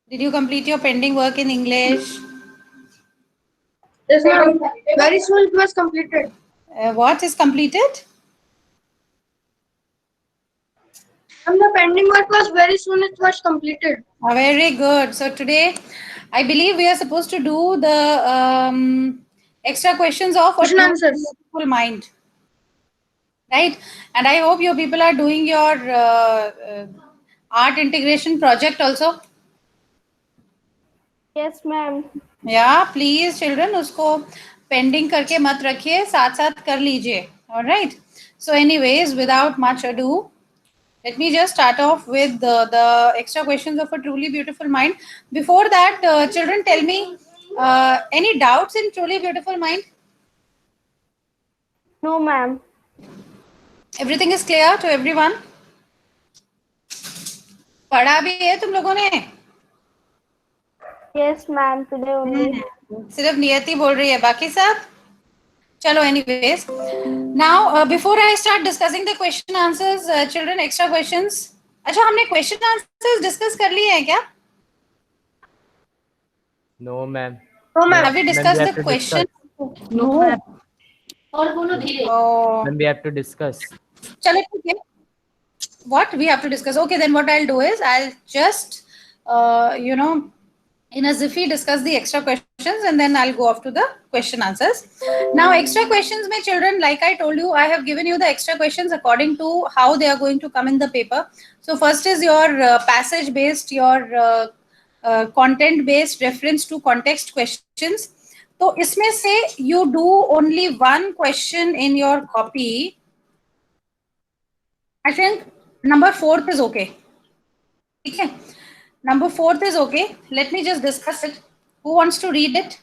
Did you complete your pending work in English? Yes, ma'am. Very soon it was completed. What is completed? And the pending work was very soon it was completed. Very good. So today, I believe we are supposed to do the extra questions of a Question truly answers. beautiful mind, right? And I hope you people are doing your art integration project also. Yes, ma'am. या please children उसको pending करके मत रखिए, साथ साथ कर लीजिए. Alright. So anyways, without much ado, let me just start off with the extra questions of a truly beautiful mind. Before that, children, tell me, any doubts in truly beautiful mind? No, ma'am. Everything is clear to everyone? पढ़ा भी है तुम लोगों ने? Yes, ma'am. Today only. सिर्फ नियति बोल रही है, बाकी सब चलो. Anyways, now before I start discussing the question answers, children, extra questions. अच्छा, हमने क्वेश्चन आंसर्स डिस्कस कर लिए हैं क्या? No, ma'am. No, ma'am. Have we discussed the question? No, No. और बोलो धीरे. Oh. Then we have to discuss. चलो ठीक है. What we have to discuss? Okay, then what I'll do is I'll just, in a jiffy discuss the extra questions and then I'll go off to the question answers. Now, extra questions, my children, like I told you, I have given you the extra questions according to how they are going to come in the paper. So first is your passage based, your content based reference to context questions. तो इसमें से you do only one question in your copy. I think number 4 is okay. Okay. Number 4 is okay. Let me just discuss it. Who wants to read it?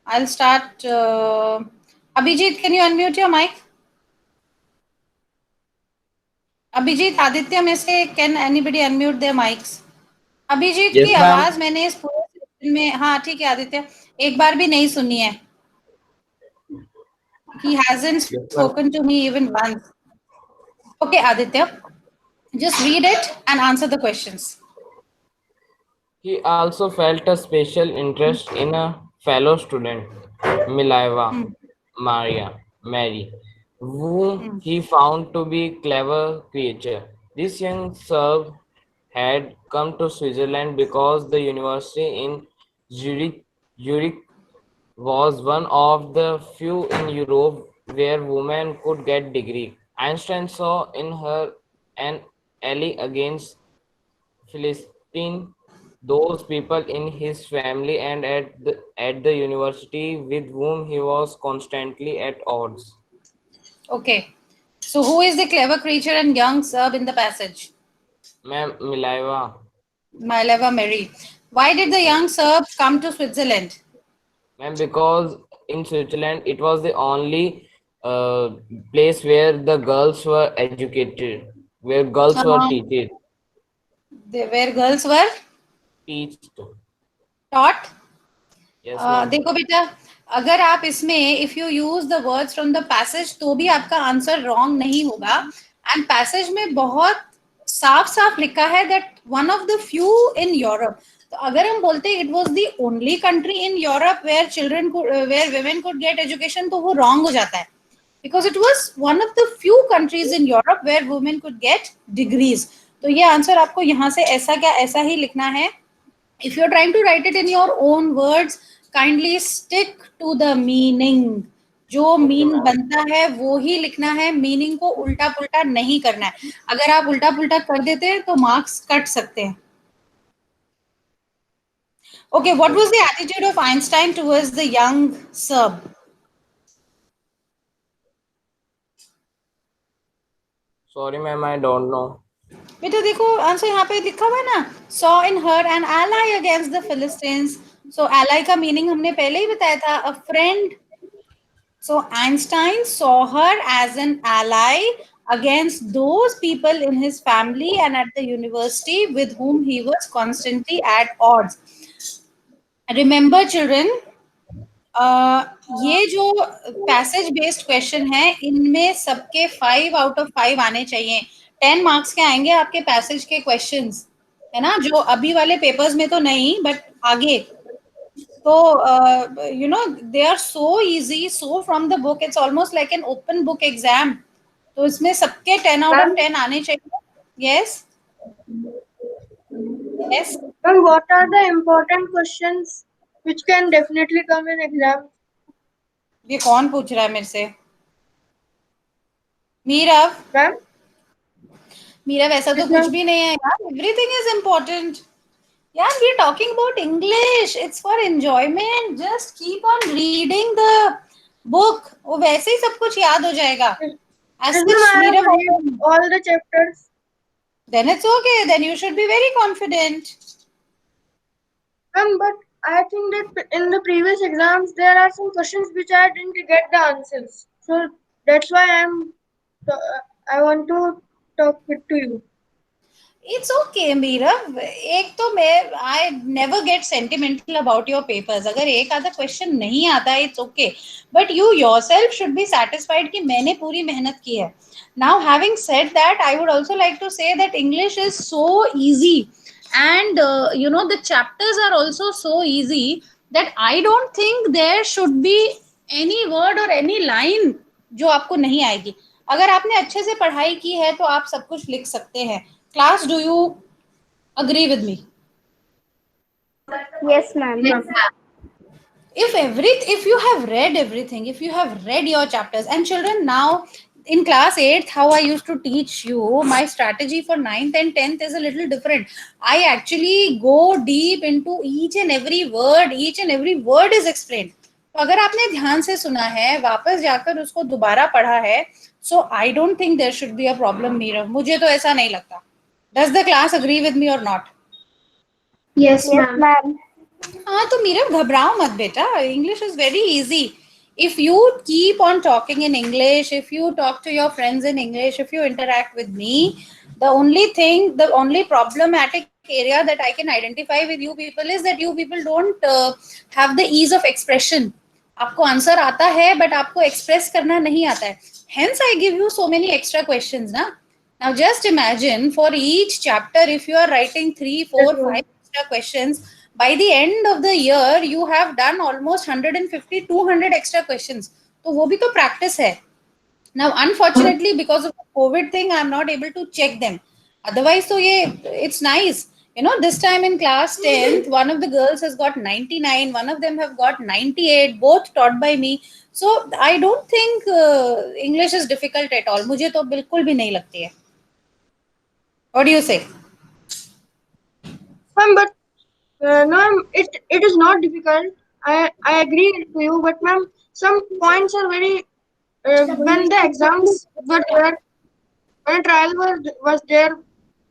I'll start. Abhijit, can you unmute your mic? Abhijit, Aditya में से can anybody unmute their mics? Abhijit Yes, की ma'am. आवाज मैंने इस पूरे session में, हाँ ठीक है आदित्य, एक बार भी नहीं सुनी है. He hasn't Yes, ma'am. spoken to me even once. Okay, Aditya, just read it and answer the questions. He also felt a special interest in a fellow student, Mileva Mary, whom he found to be clever creature. This young Serb had come to Switzerland because the university in Zurich was one of the few in Europe where women could get degree. Einstein saw in her an ally against Philistine, those people in his family and at the university with whom he was constantly at odds. Okay. So who is the clever creature and young Serb in the passage? Ma'am, Mileva. Mileva Mary. Why did the young Serb come to Switzerland? Ma'am, because in Switzerland it was the only place where the girls were educated, where girls were Where girls were teached. taught. Yes, ma'am. देखो बेटा, अगर आप इसमें if you use the words from the passage तो भी आपका answer wrong नहीं होगा. And passage में बहुत साफ साफ लिखा है that one of the few in Europe. तो अगर हम बोलते it was the only country in Europe where where women could get education, तो वो wrong हो जाता है. Because it was one of the few countries in Europe where women could get degrees. तो ये आंसर आपको यहाँ से ऐसा क्या ऐसा ही लिखना है. If you're trying to write it in your own words, kindly stick to the meaning. जो मीन बनता है वो ही लिखना है, मीनिंग को उल्टा पुल्टा नहीं करना है. अगर आप उल्टा पुल्टा कर देते हैं तो मार्क्स कट सकते हैं. Okay, what was the attitude of Einstein towards the young Serb? Sorry, ma'am, I don't know. बेटा देखो आंसर यहाँ पे लिखा हुआ है ना, saw in her an ally against the Philistines. So ally का मीनिंग हमने पहले ही बताया था, a friend. So Einstein saw her as an ally against those people in his family and at the university with whom he was constantly at odds. Remember children, ये जो passage based question है इनमें सबके 5 out of 5 आने चाहिए. 10 marks के आएंगे आपके पैसेज के क्वेश्चंस. है ना, जो अभी वाले पेपर्स में तो नहीं, बट आगे तो you know they are so easy, so from the book, it's almost like an open book exam. तो इसमें सबके 10 आउट ऑफ Ma'am, 10 आने चाहिए। Yes yes. ma'am, what are the important questions which can definitely come in exam? ये कौन पूछ रहा है मेरे से? मीरव, Ma'am, मीरव ऐसा तो yes, कुछ ma'am. भी नहीं है यार, एवरीथिंग इज इम्पोर्टेंट। यार we are talking about English, it's for enjoyment, just keep on reading the book, वो वैसे ही सब कुछ याद हो जाएगा। Yes, as yes, ma'am. सच I have Meerav, read all the chapters. then it's okay, then you should be very confident. But I think that in the previous exams there are some questions which I didn't get the answers. So that's why I want to talk it to you. It's okay, Meerav. एक तो मैं I never get sentimental about your papers, अगर एक आधा question नहीं आता है it's okay, but you yourself should be satisfied कि मैंने पूरी मेहनत की है। Now having said that, I would also like to say that English is so easy, and you know the chapters are also so easy that I don't think there should be any word or any line जो आपको नहीं आएगी। अगर आपने अच्छे से पढ़ाई की है तो आप सब कुछ लिख सकते हैं। Class, do you agree with me? Yes, ma'am. If you have read everything, if you have read your chapters, and children, now in class 8th, how I used to teach you, my strategy for 9th and 10th is a little different. I actually go deep into each and every word is explained. तो अगर आपने ध्यान से सुना है, वापस जाकर उसको दोबारा पढ़ा है, so I don't think there should be a problem, Meera, मुझे तो ऐसा नहीं लगता। Does the class agree with me or not? Yes, Yes, ma'am. हाँ, तो मीरा घबराओ मत बेटा, English is very easy. if you keep on talking in English, if you talk to your friends in English, if you interact with me, the only problematic area that I can identify with you people is that you people don't have the ease of expression. आपको answer आता है but आपको express करना नहीं आता है, hence I give you so many extra questions ना। Now just imagine, for each chapter if you are writing 3, 4, 5 extra questions, by the end of the year you have done almost 150, 200 extra questions, तो वो भी तो practice है। Now unfortunately because of the COVID thing I am not able to check them, otherwise so yeah, it's nice, you know, this time in class 10th one of the girls has got 99, one of them have got 98, both taught by me, so I don't think English is difficult at all, मुझे तो बिल्कुल भी नहीं लगती है। What do you say? But no, it is not difficult. I agree with you, but ma'am, some points are very when the exams were there, when a trial was there,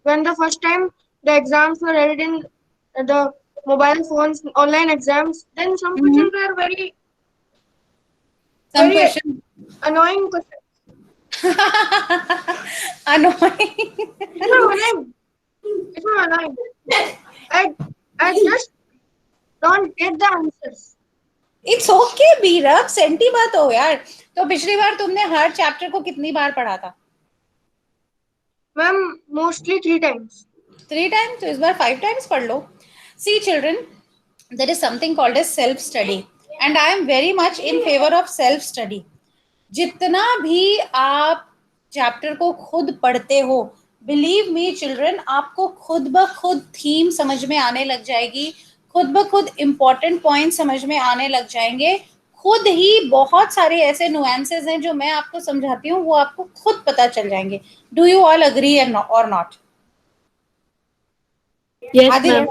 when the first time the exams were held in the mobile phones, online exams, then some questions were very Some very question annoying questions. annoying It's not annoying. It's not annoying. I just don't get the answers. It's okay बीरब, senti बात हो यार। तो पिछली बार तुमने हर chapter को कितनी बार पढ़ा था? Ma'am, mostly 3 times. 3 टाइम्स, तो इस बार 5 टाइम्स पढ़ लो। See children, there is something called as self study and I am very much in favour of self study. जितना भी आप चैप्टर को खुद पढ़ते हो, बिलीव मी चिल्ड्रन, आपको खुद ब खुद थीम समझ में आने लग जाएगी, खुद ब खुद इंपॉर्टेंट पॉइंट समझ में आने लग जाएंगे, खुद ही बहुत सारे ऐसे नुएंसेस हैं जो मैं आपको समझाती हूँ वो आपको खुद पता चल जाएंगे। डू यू ऑल अग्री और not? Yes, Aditya,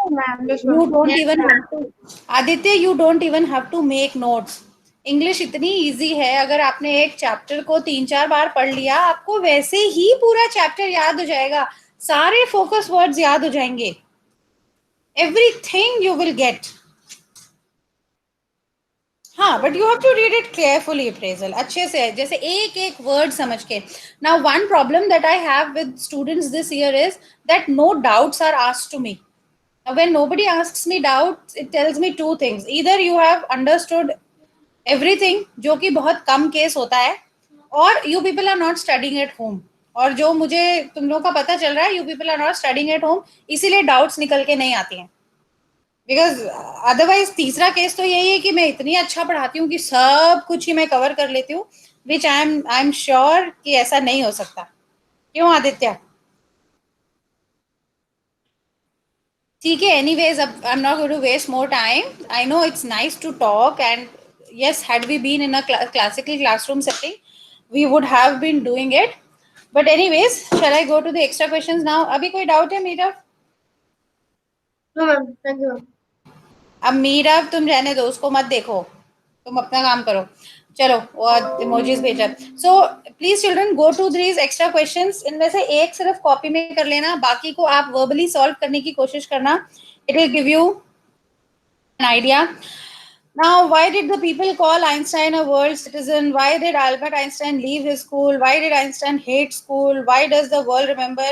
you don't even have to, Aditya, you don't even have to make notes. English इतनी इजी है, अगर आपने एक चैप्टर को 3-4 बार पढ़ लिया आपको वैसे ही पूरा चैप्टर याद हो जाएगा, सारे फोकस वर्ड्स याद हो जाएंगे, एवरीथिंग यू विल गेट। हाँ, but you have to read it carefully appraisal, अच्छे से, जैसे एक एक वर्ड समझ के। Now one problem that I have with students this year is that no doubts are asked to me. Now, when nobody asks me doubts, it tells me two things. Either you have understood everything, जो कि बहुत कम case होता है, or you people are not studying at home. और जो मुझे तुम लोगों का पता चल रहा है, you people are not studying at home, इसीलिए डाउट्स निकल के नहीं आती हैं। बिकॉज अदरवाइज तीसरा केस तो यही है कि मैं इतनी अच्छा पढ़ाती हूँ कि सब कुछ ही मैं कवर कर लेती हूँ, विच आई एम श्योर कि ऐसा नहीं हो सकता। क्यों आदित्य? ठीक है, एनीवेज अब I am not going to waste more time. I know it's nice to talk and yes, had we been in a classical classroom setting, we would have been doing it. But anyways, shall I go to the extra questions now? अभी कोई doubt है Meera? No, ma'am. Thank you, ma'am. अब मीरा तुम रहने दो, उसको मत देखो, तुम अपना काम करो। चलो वो इमोजीज भेजा। So please children go to these extra questions. इनमें से एक सिर्फ कॉपी में कर लेना, बाकी को आप वर्बली सॉल्व करने की कोशिश करना। It will give you an idea. Now, why did the people call Einstein a world citizen? Why did Albert Einstein leave his school? Why did Einstein hate school? Why does the world remember?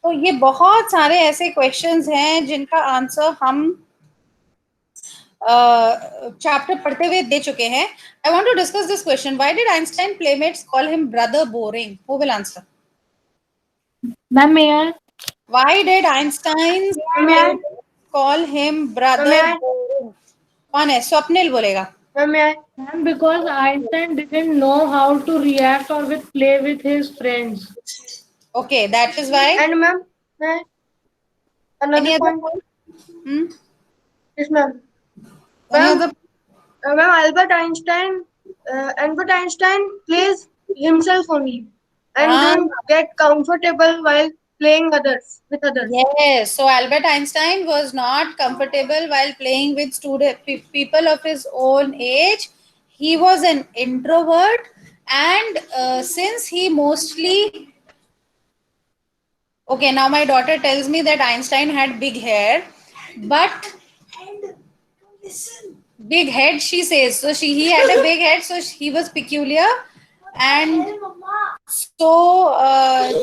तो ये बहुत सारे ऐसे questions हैं जिनका answer हम chapter पढ़ते हुए दे चुके हैं। I want to discuss this question. Why did Einstein playmates call him brother boring? Who will answer? Ma'am, may I? Why did Einstein's playmates call him brother May I? boring? कौन है? स्वप्निल बोलेगा। Ma'am, may I? Ma'am, because Einstein didn't know how to react or play with his friends. Okay, that is why. And ma'am, may I? Any Another other point. point? Yes, ma'am. Any Ma'am, other? ma'am, Albert Einstein plays himself only and don't get comfortable while playing with others. Yes, so Albert Einstein was not comfortable while playing with people of his own age. He was an introvert, and since he mostly okay, now my daughter tells me that Einstein had big hair, but big head, she says. So he had a big head, so he was peculiar, and so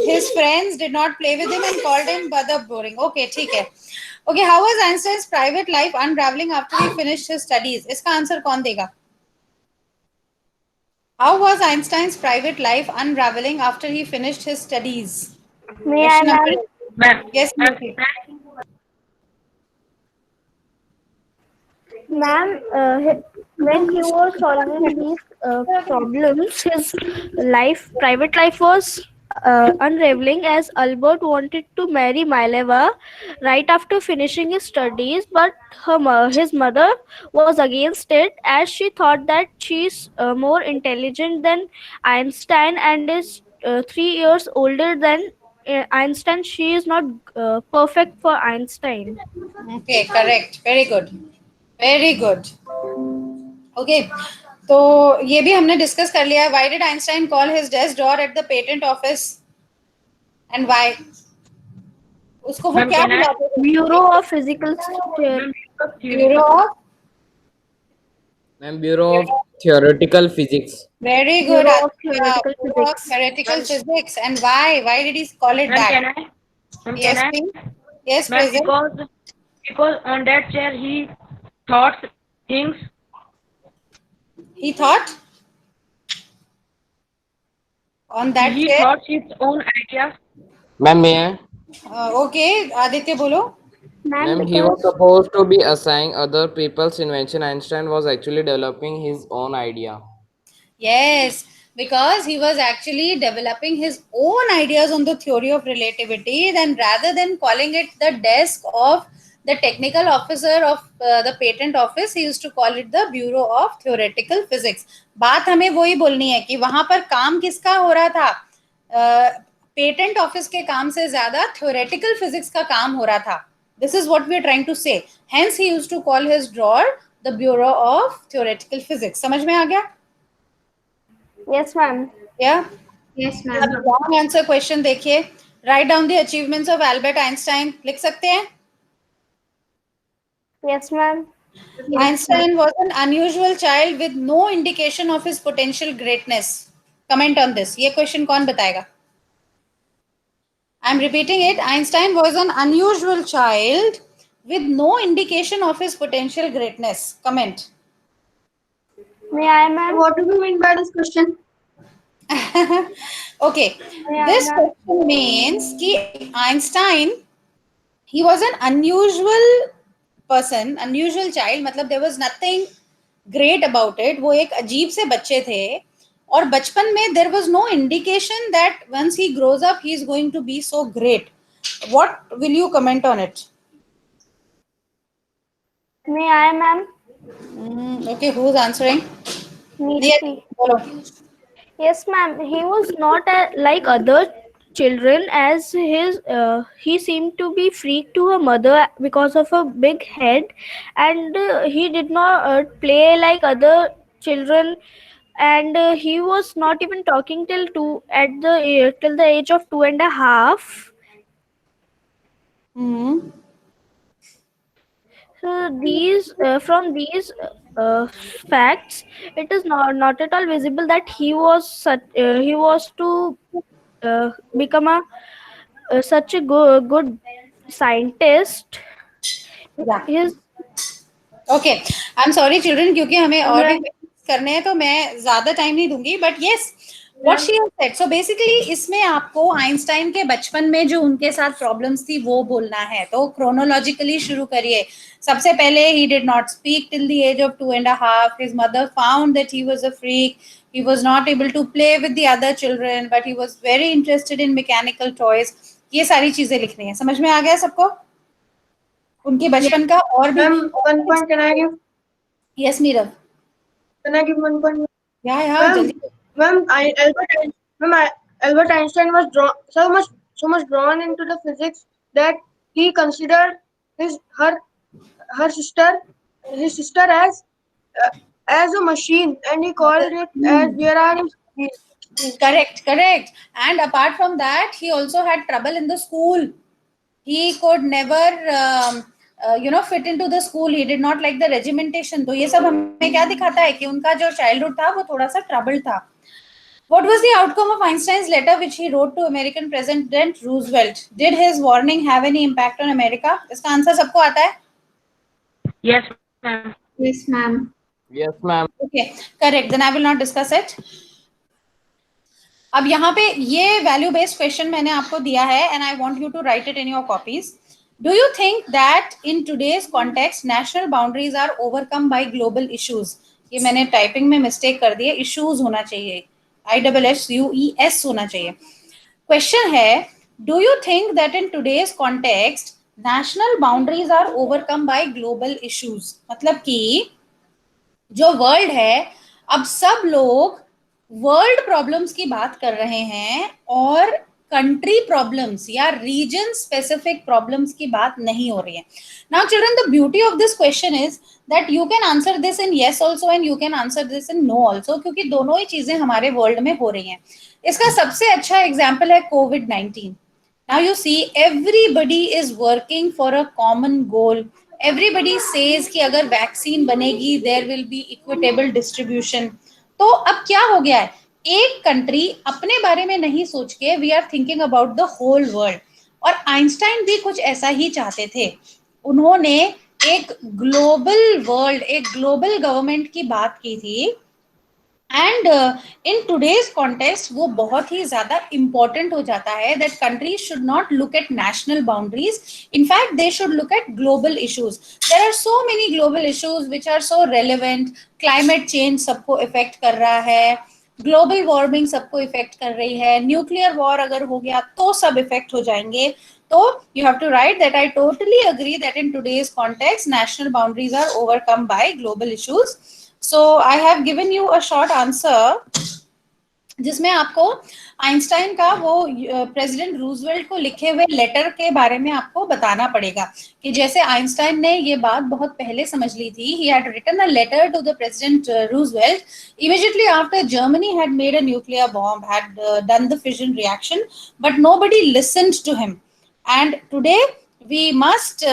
his friends did not play with him and called him brother boring. Okay, ठीक है. Okay, how was Einstein's private life unraveling after he finished his studies? इसका answer कौन देगा? How was Einstein's private life unraveling after he finished his studies? May I, ma'am? Ma'am, Yes, Murthy. Ma'am, when he was solving these problems, his private life was unraveling as Albert wanted to marry Mileva right after finishing his studies, but his mother was against it as she thought that she's more intelligent than Einstein and is 3 years older than Einstein. She is not perfect for Einstein. Okay, correct. Very good. Very good. Okay. तो ये भी हमने discuss कर लिया है. Why did Einstein call his desk drawer at the patent office? And why? उसको वो क्या बुलाते थे? Bureau of Physical Bureau of. Ma'am, Bureau of Theoretical Physics. Very good. Bureau of Aditya. Theoretical Bureau of Physics. Theoretical Physics. And why? Why did he call it that? Can I? Ma'am, Yes, can I? please. Yes, Ma'am, present. because on that chair he thought things. He thought on that He chair. thought his own ideas. Ma'am, may I? Okay, Aditya बोलो. Ma'am, he was supposed to be assigning other people's invention. Einstein was actually developing his own idea. Yes, because he was actually developing his own ideas on the theory of relativity. Then rather than calling it the desk of the technical officer of the patent office, he used to call it the Bureau of Theoretical Physics. बात हमें वही बोलनी है कि वहां पर काम किसका हो रहा था? पेटेंट ऑफिस के काम से ज्यादा theoretical physics का काम हो रहा था. This is what we are trying to say. Hence, he used to call his drawer the Bureau of Theoretical Physics. समझ में आ गया? Yes, ma'am. Yeah. Yes, अब long answer question देखिए. Write down the achievements of Albert Einstein. लिख सकते हैं? Yes, ma'am. Einstein was an unusual child with no indication of his potential greatness. Comment on this. ये question कौन बताएगा? I'm repeating it. Einstein was an unusual child with no indication of his potential greatness. Comment. May I, ma'am? What do you mean by this question? Okay, this question means कि Einstein, he was an unusual person, unusual child. मतलब there was nothing great about it. वो एक अजीब से बच्चे थे और बचपन में there was no indication that once he grows up he is going to be so great. What will you comment on it? May I, ma'am? Okay, who's answering? Neeti. बोलो. Yes, ma'am. He was not like other children, as he seemed to be freaked to her mother because of a big head, and he did not play like other children, and he was not even talking till the age of 2.5. So from these facts, it is not at all visible that he was to become such a good scientist. Yeah. His okay, I am sorry children, क्योंकि हमें और भी करने हैं तो मैं ज्यादा time नहीं दूंगी, but yes what she has said. So basically इसमें आपको आइंस्टाइन के बचपन में जो उनके साथ प्रॉब्लम्स थी वो बोलना है. तो क्रोनोलॉजिकली शुरू करिए. सबसे पहले he did not speak till the age of 2.5. His mother found that he was a freak. He was not able to play with the other children, but he was very interested in mechanical toys. ये सारी चीजें लिखनी है. समझ में आ गया सबको उनके बचपन का? और भी Ma'am, 1 point can I give? Yes Nirav. Can I give 1 point? या Ma'am, जल्दी. Albert Einstein was so much drawn into the physics that he considered his sister as a machine, and he called it as there are machines. Correct. And apart from that, he also had trouble in the school. He could never fit into the school. He did not like the regimentation. तो ये सब हमें क्या दिखाता है कि उनका जो childhood था वो थोड़ा सा troubled था. What was the outcome of Einstein's letter which he wrote to American President Roosevelt? Did his warning have any impact on America? इसका आंसर सबको आता है? Yes, ma'am. Yes, ma'am. Yes, ma'am. Okay, correct. Then I will not discuss it. अब यहाँ पे ये value based question मैंने आपको दिया है and I want you to write it in your copies. Do you think that in today's context national boundaries are overcome by global issues? ये मैंने टाइपिंग में मिस्टेक कर दी है, इश्यूज होना चाहिए, ISSUES होना चाहिए. क्वेश्चन है, do you think that in today's context national boundaries are overcome by global issues? मतलब कि जो वर्ल्ड है, अब सब लोग वर्ल्ड प्रॉब्लम्स की बात कर रहे हैं और कंट्री प्रॉब्लम्स या रीजन स्पेसिफिक प्रॉब्लम्स की बात नहीं हो रही है. Now children, the beauty of this question is that you can answer this in yes also and you can answer this in no also, क्योंकि दोनों ही चीजें हमारे वर्ल्ड में हो रही हैं. इसका सबसे अच्छा एग्जाम्पल है COVID-19. Now you see everybody is working for a common goal. Everybody says कि अगर वैक्सीन बनेगी there will be equitable distribution. तो अब क्या हो गया है, एक कंट्री अपने बारे में नहीं सोच के we are thinking about the whole world. और आइंस्टाइन भी कुछ ऐसा ही चाहते थे. उन्होंने एक ग्लोबल वर्ल्ड, एक ग्लोबल गवर्नमेंट की बात की थी. एंड इन टूडेज कॉन्टेक्स्ट वो बहुत ही ज्यादा इंपॉर्टेंट हो जाता है that countries should not look at national boundaries. In fact they should look at global issues. There are so many global issues which are so relevant. Climate change सबको effect कर रहा है, ग्लोबल वार्मिंग सबको effect कर रही है, nuclear war अगर हो गया तो सब इफेक्ट हो जाएंगे. तो you have to write that I totally agree that in today's context national boundaries are overcome by global issues. So I have given you a short answer जिसमें आपको आइंस्टाइन का वो प्रेसिडेंट रूजवेल्ट को लिखे हुए लेटर के बारे में आपको बताना पड़ेगा कि जैसे आइंस्टाइन ने ये बात बहुत पहले समझ ली थी. He had written a letter to the President Roosevelt immediately after Germany had made a nuclear bomb, had done the fission reaction, but nobody listened to him. And today we must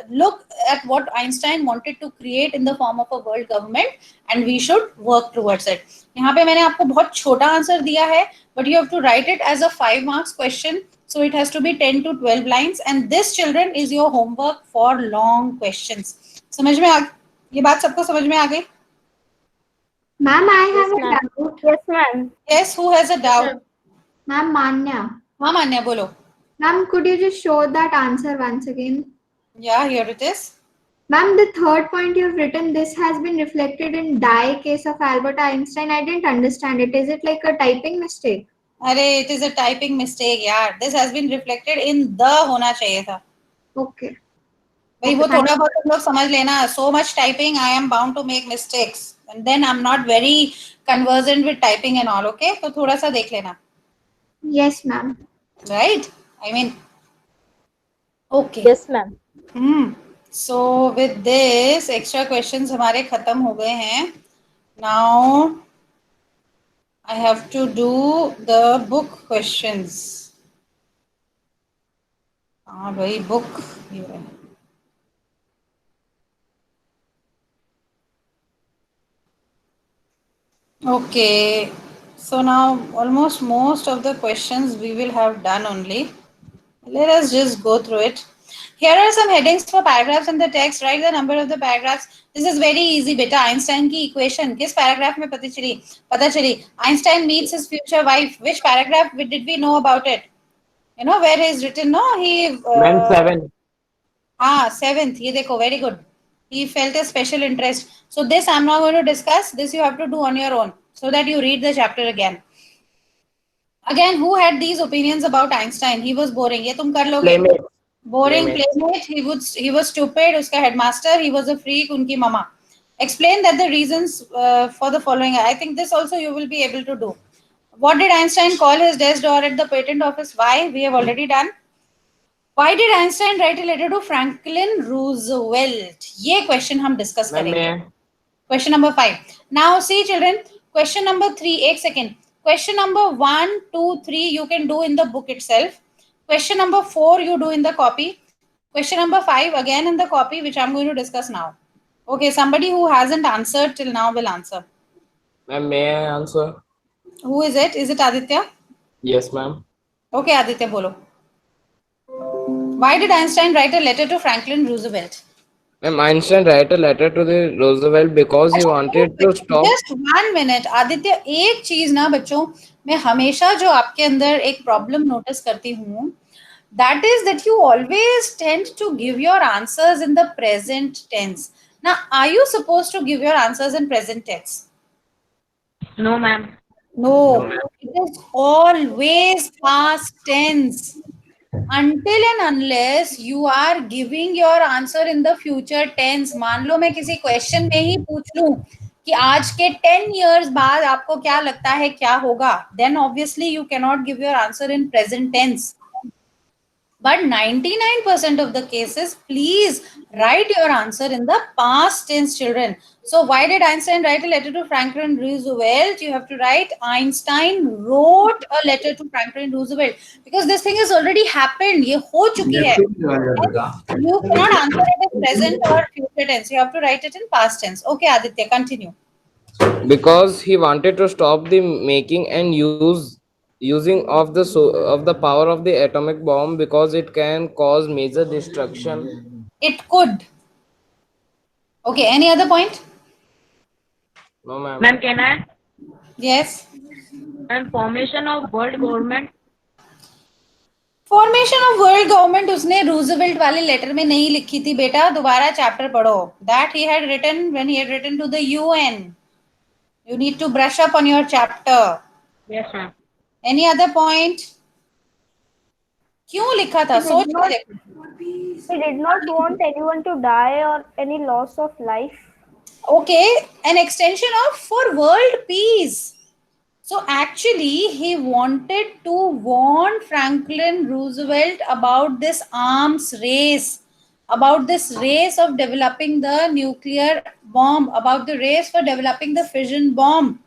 look at what Einstein wanted to create in the form of a world government and we should work towards it. यहाँ पे मैंने आपको बहुत छोटा answer दिया है, but you have to write it as a 5 marks question, so it has to be 10 to 12 lines and this children is your homework for long questions. समझ में ये बात सबको समझ में आ गई? Ma'am, I have a doubt. Yes, ma'am. Yes, who has a doubt? Ma'am Manya. हाँ मान्या बोलो. Ma'am, could you just show that answer once again? Yeah, here it is. Ma'am, the third point you have written, this has been reflected in die case of Albert Einstein. I didn't understand it. Is it like a typing mistake? अरे it is a typing mistake यार. This has been reflected in the होना चाहिए था. Okay. भाई वो थोड़ा बहुत हम लोग समझ लेना. So much typing, I am bound to make mistakes, and then I'm not very conversant with typing and all. Okay, तो थोड़ा सा देख लेना. Yes, ma'am. Right? I mean, okay. Yes, ma'am. So with this, extra questions हमारे खत्म हो गए हैं. Now I have to do the book questions. हाँ भाई book ये है. Okay, so now almost most of the questions we will have done only. Let us just go through it. Here are some headings for paragraphs in the text. Write the number of the paragraphs. This is very easy, beta. Einstein की equation किस paragraph में पता चली? Einstein meets his future wife. Which paragraph did we know about it? You know where he is written? No, he. Ma'am, 7. Seventh. ये देखो, very good. He felt a special interest. So this I'm not going to discuss. This you have to do on your own so that you read the chapter again. Again, who had these opinions about Einstein? He was boring. ये तुम कर लोगे. Playmate. Boring playmate. He was stupid. उसका headmaster. He was a freak. उनकी mama. Explain that the reasons for the following. I think this also you will be able to do. What did Einstein call his desk drawer at the patent office? Why? We have already done. Why did Einstein write a letter to Franklin Roosevelt? ये question हम discuss करेंगे. Question number 5. Now see children, question number 3, एक second. Question number 1, 2, 3 you can do in the book itself. Question number 4 you do in the copy. Question number 5 again in the copy, which I'm going to discuss now. Okay, somebody who hasn't answered till now will answer. Ma'am, may I answer? Who is it? Is it Aditya? Yes, ma'am. Okay, Aditya, bolo. Why did Einstein write a letter to Franklin Roosevelt? Ma'am, Einstein wrote a letter to the Roosevelt because he wanted to stop. Just 1 minute, Aditya. एक चीज ना बच्चों, मैं हमेशा जो आपके अंदर एक प्रॉब्लम नोटिस करती हूँ, that is that you always tend to give your answers in the present tense. Now, are you supposed to give your answers in present tense? No, ma'am. No, it is always past tense. Until and unless you are giving your answer in the future tense. मान लो मैं किसी question में ही पूछ लूं कि आज के 10 years बाद आपको क्या लगता है क्या होगा, then obviously you cannot give your answer in present tense. But 99% of the cases, please write your answer in the past tense, children. So why did Einstein write a letter to Franklin Roosevelt? You have to write Einstein wrote a letter to Franklin Roosevelt, because this thing has already happened. ये हो चुकी है. You cannot answer it in present or future tense. You have to write it in past tense. Okay, Aditya, continue. Because he wanted to stop the making and using of the power of the atomic bomb, because it can cause major destruction. It could. Okay, any other point? No, ma'am. Ma'am, can I? Yes. And formation of world government. Formation of world government उसने Roosevelt वाले letter में नहीं लिखी थी बेटा. दोबारा chapter पढ़ो. That he had written when he had written to the UN. You need to brush up on your chapter. Yes, ma'am. Any other point? क्यों लिखा था? सोच के देखो. He did not want anyone to die or any loss of life. Okay, an extension of for world peace. So actually, he wanted to warn Franklin Roosevelt about this arms race, about this race of developing the nuclear bomb, about the race for developing the fission bomb.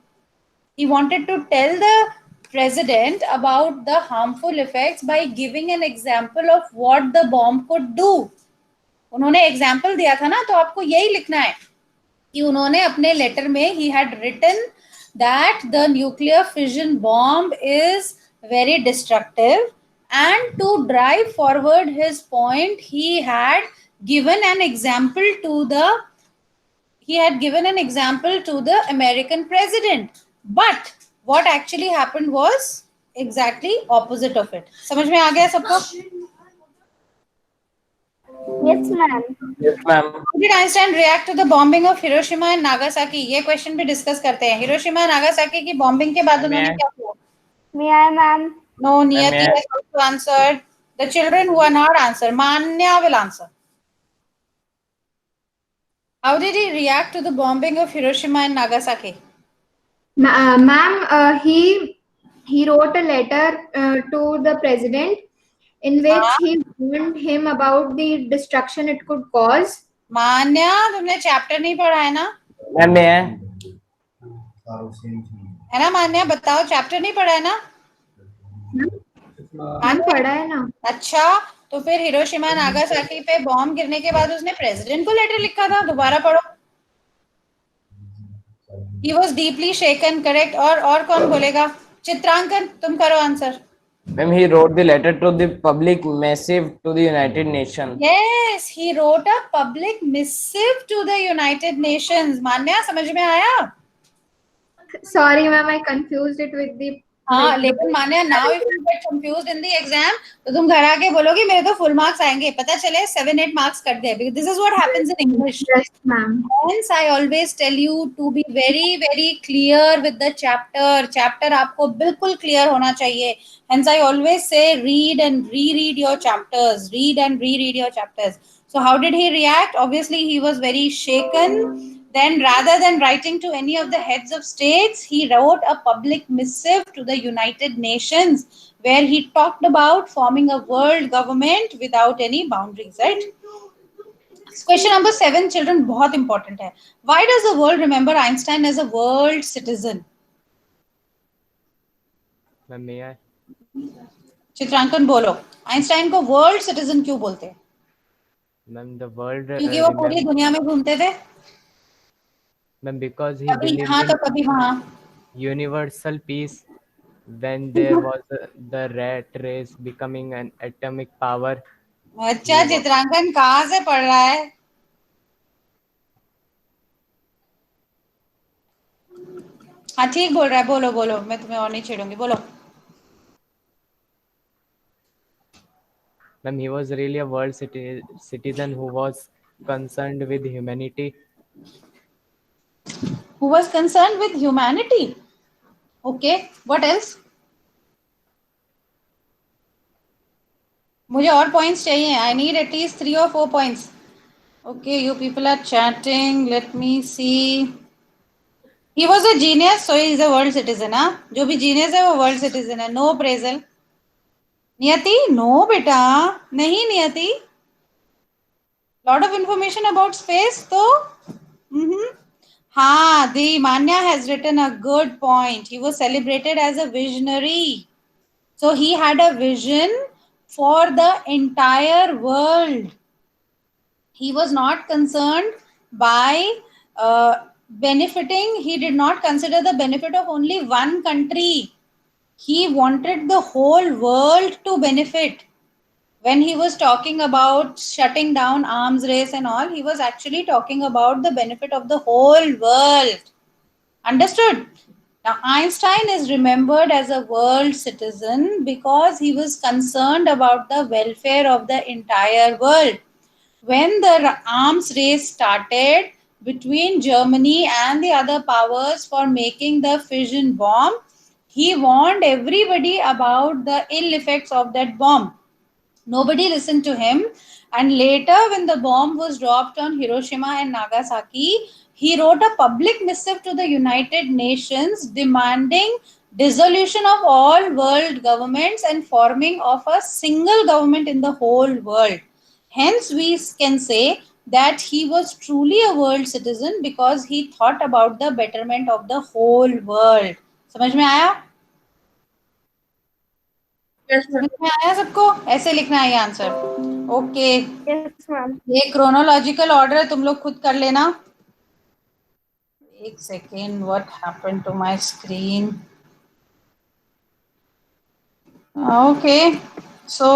He wanted to tell the president about the harmful effects by giving an example of what the bomb could do. उन्होंने example दिया था ना, तो आपको यही लिखना है कि उन्होंने अपने लेटर में he had written that the nuclear fission bomb is very destructive, and to drive forward his point he had given an example to the American president. But what actually happened was exactly opposite of it. समझ में आ गया सबको? Yes, ma'am. Yes, ma'am. How did Einstein react to the bombing of Hiroshima and Nagasaki? ये question भी discuss करते हैं. Hiroshima Nagasaki की bombing के बाद उन्होंने क्या किया? May I, ma'am? No, Niyati has also answered. The children who are not answered, Manya will answer. How did he react to the bombing of Hiroshima and Nagasaki? Ma'am, he wrote a letter to the president in which he warned him about the destruction it could cause. मान्या, तुमने chapter नहीं पढ़ा है ना? Ma'am, may I? है ना मान्या? बताओ, chapter नहीं पढ़ा है ना? मैंने पढ़ा है ना. अच्छा, तो फिर हिरोशिमा नागासाकी पे बॉम्ब गिरने के बाद उसने प्रेसिडेंट को लेटर लिखा था. दोबारा पढ़ो. He was deeply shaken, correct? और कौन बोलेगा? चित्रांकन, तुम करो answer. Ma'am, he wrote the letter to the public missive to the United Nations. Yes, he wrote a public missive to the United Nations. मान्या, समझ में आया? Sorry, ma'am, I confused it with the. हाँ, लेकिन मान्या, now if you get confused in the exam, तो तुम घर आके बोलोगी मेरे तो full marks आएंगे. पता चले 7-8 marks कट गए. Because this is what happens in English. Yes, ma'am. Hence, I always tell you to be very, very clear with the chapter. Chapter आपको बिल्कुल clear होना चाहिए. Hence, I always say read and reread your chapters. Read and reread your chapters. So, how did he react? Obviously, he was very shaken. Then, rather than writing to any of the heads of states, he wrote a public missive to the United Nations where he talked about forming a world government without any boundaries, right? Question number 7, children, बहुत important है. Why does the world remember Einstein as a world citizen? Ma'am, may I? चित्रांकन बोलो. Einstein को world citizen क्यों बोलते हैं? Ma'am, the world. क्योंकि वो पूरी दुनिया में घूमते थे. Ma'am, because he कभी believed यहाँ तो in कभी वहाँ. universal peace when there was the rat race becoming an atomic power. अच्छा, चित्रांकन कहाँ से पढ़ रहा है? हाँ, ठीक बोल रहा है. बोलो बोलो, मैं तुम्हें और नहीं छेड़ूंगी. बोलो. Ma'am, he was really a world citizen who was concerned with humanity. Who was concerned with humanity? Okay, what else? मुझे और points चाहिए. I need at least 3 or 4 points. Okay, you people are chatting. Let me see. He was a genius, so he is a world citizen. हाँ, जो भी genius है वो world citizen है. No appraisal. नियति, no बेटा, नहीं नियति. Lot of information about space, तो. हाँ, the Manya has written a good point. He was celebrated as a visionary. So he had a vision for the entire world. He was not concerned by benefiting. He did not consider the benefit of only one country. He wanted the whole world to benefit. When he was talking about shutting down arms race and all, he was actually talking about the benefit of the whole world. Understood? Now, Einstein is remembered as a world citizen because he was concerned about the welfare of the entire world. When the arms race started between Germany and the other powers for making the fission bomb, he warned everybody about the ill effects of that bomb. Nobody listened to him. And later, when the bomb was dropped on Hiroshima and Nagasaki, he wrote a public missive to the United Nations demanding dissolution of all world governments and forming of a single government in the whole world. Hence, we can say that he was truly a world citizen because he thought about the betterment of the whole world. समझ में आया? समझ में आया सबको? ऐसे लिखना है ये आंसर. ओके. Yes, ma'am. ये क्रोनोलॉजिकल ऑर्डर तुम लोग खुद कर लेना. एक second, what happened to my screen? Okay, so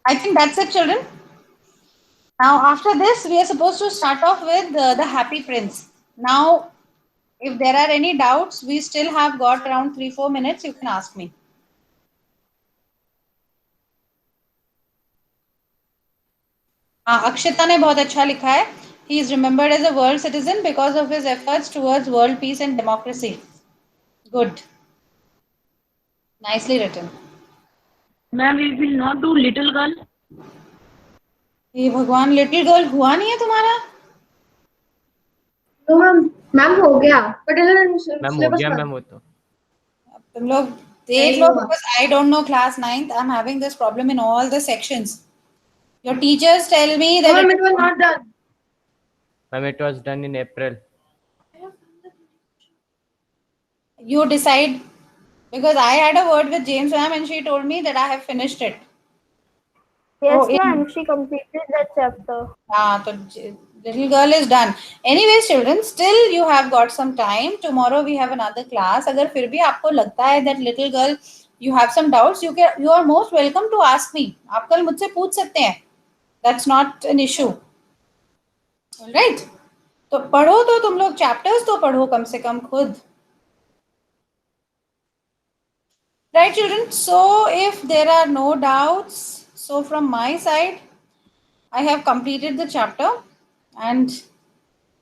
I think that's it, children. Now, after this, we are supposed to start off with the Happy Prince. Now, if there are any doubts, we still have got around 3-4 minutes. You can ask me. Akshita ने बहुत अच्छा लिखा है. He is remembered as a world citizen because of his efforts towards world peace and democracy. Good. Nicely written. Ma'am, we will not do little girl. ये भगवान, little girl हुआ नहीं है तुम्हारा? No, मैम हो गया, but मैम हो गया मैम वो तो. तुम लोग देख लो, because I don't know class 9th. I'm having this problem in all the sections. Your teachers tell me that ma'am, it was not done. Ma'am, it was done in April. you decide, because I had a word with James ma'am and she told me that I have finished it. Yes, Oh, ma'am, she completed that chapter. So little girl is done. Anyways, children, still you have got some time. Tomorrow we have another class. अगर फिर भी आपको लगता है that little girl you have some doubts, you are most welcome to ask me. आप कल मुझसे पूछ सकते हैं. That's not an issue. All right. तो पढ़ो तो तुम लोग chapters तो पढ़ो कम से कम खुद. Right, children. So if there are no doubts, so from my side, I have completed the chapter and